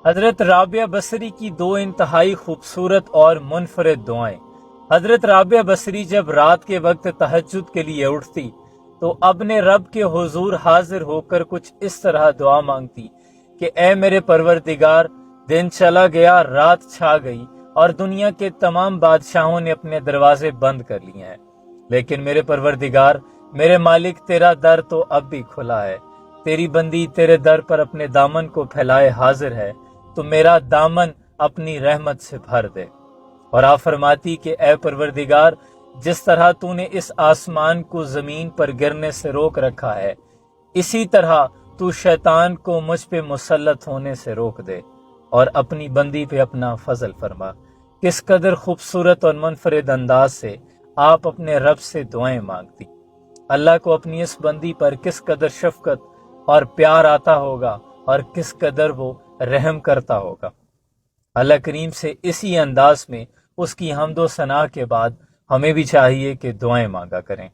حضرت رابعہ بصری کی دو انتہائی خوبصورت اور منفرد دعائیں۔ حضرت رابعہ بصری جب رات کے وقت تہجد کے لیے اٹھتی تو اپنے رب کے حضور حاضر ہو کر کچھ اس طرح دعا مانگتی کہ اے میرے پروردگار، دن چلا گیا، رات چھا گئی اور دنیا کے تمام بادشاہوں نے اپنے دروازے بند کر لیے ہیں، لیکن میرے پروردگار، میرے مالک، تیرا در تو اب بھی کھلا ہے۔ تیری بندی تیرے در پر اپنے دامن کو پھیلائے حاضر ہے، تو میرا دامن اپنی رحمت سے بھر دے۔ اور آپ فرماتی کہ اے پروردگار، جس طرح تو نے اس آسمان کو زمین پر گرنے سے روک رکھا ہے، اسی طرح تو شیطان کو مجھ پہ مسلط ہونے سے روک دے اور اپنی بندی پہ اپنا فضل فرما۔ کس قدر خوبصورت اور منفرد انداز سے آپ اپنے رب سے دعائیں مانگتی۔ اللہ کو اپنی اس بندی پر کس قدر شفقت اور پیار آتا ہوگا اور کس قدر وہ رحم کرتا ہوگا۔ اللہ کریم سے اسی انداز میں اس کی حمد و ثنا کے بعد ہمیں بھی چاہیے کہ دعائیں مانگا کریں۔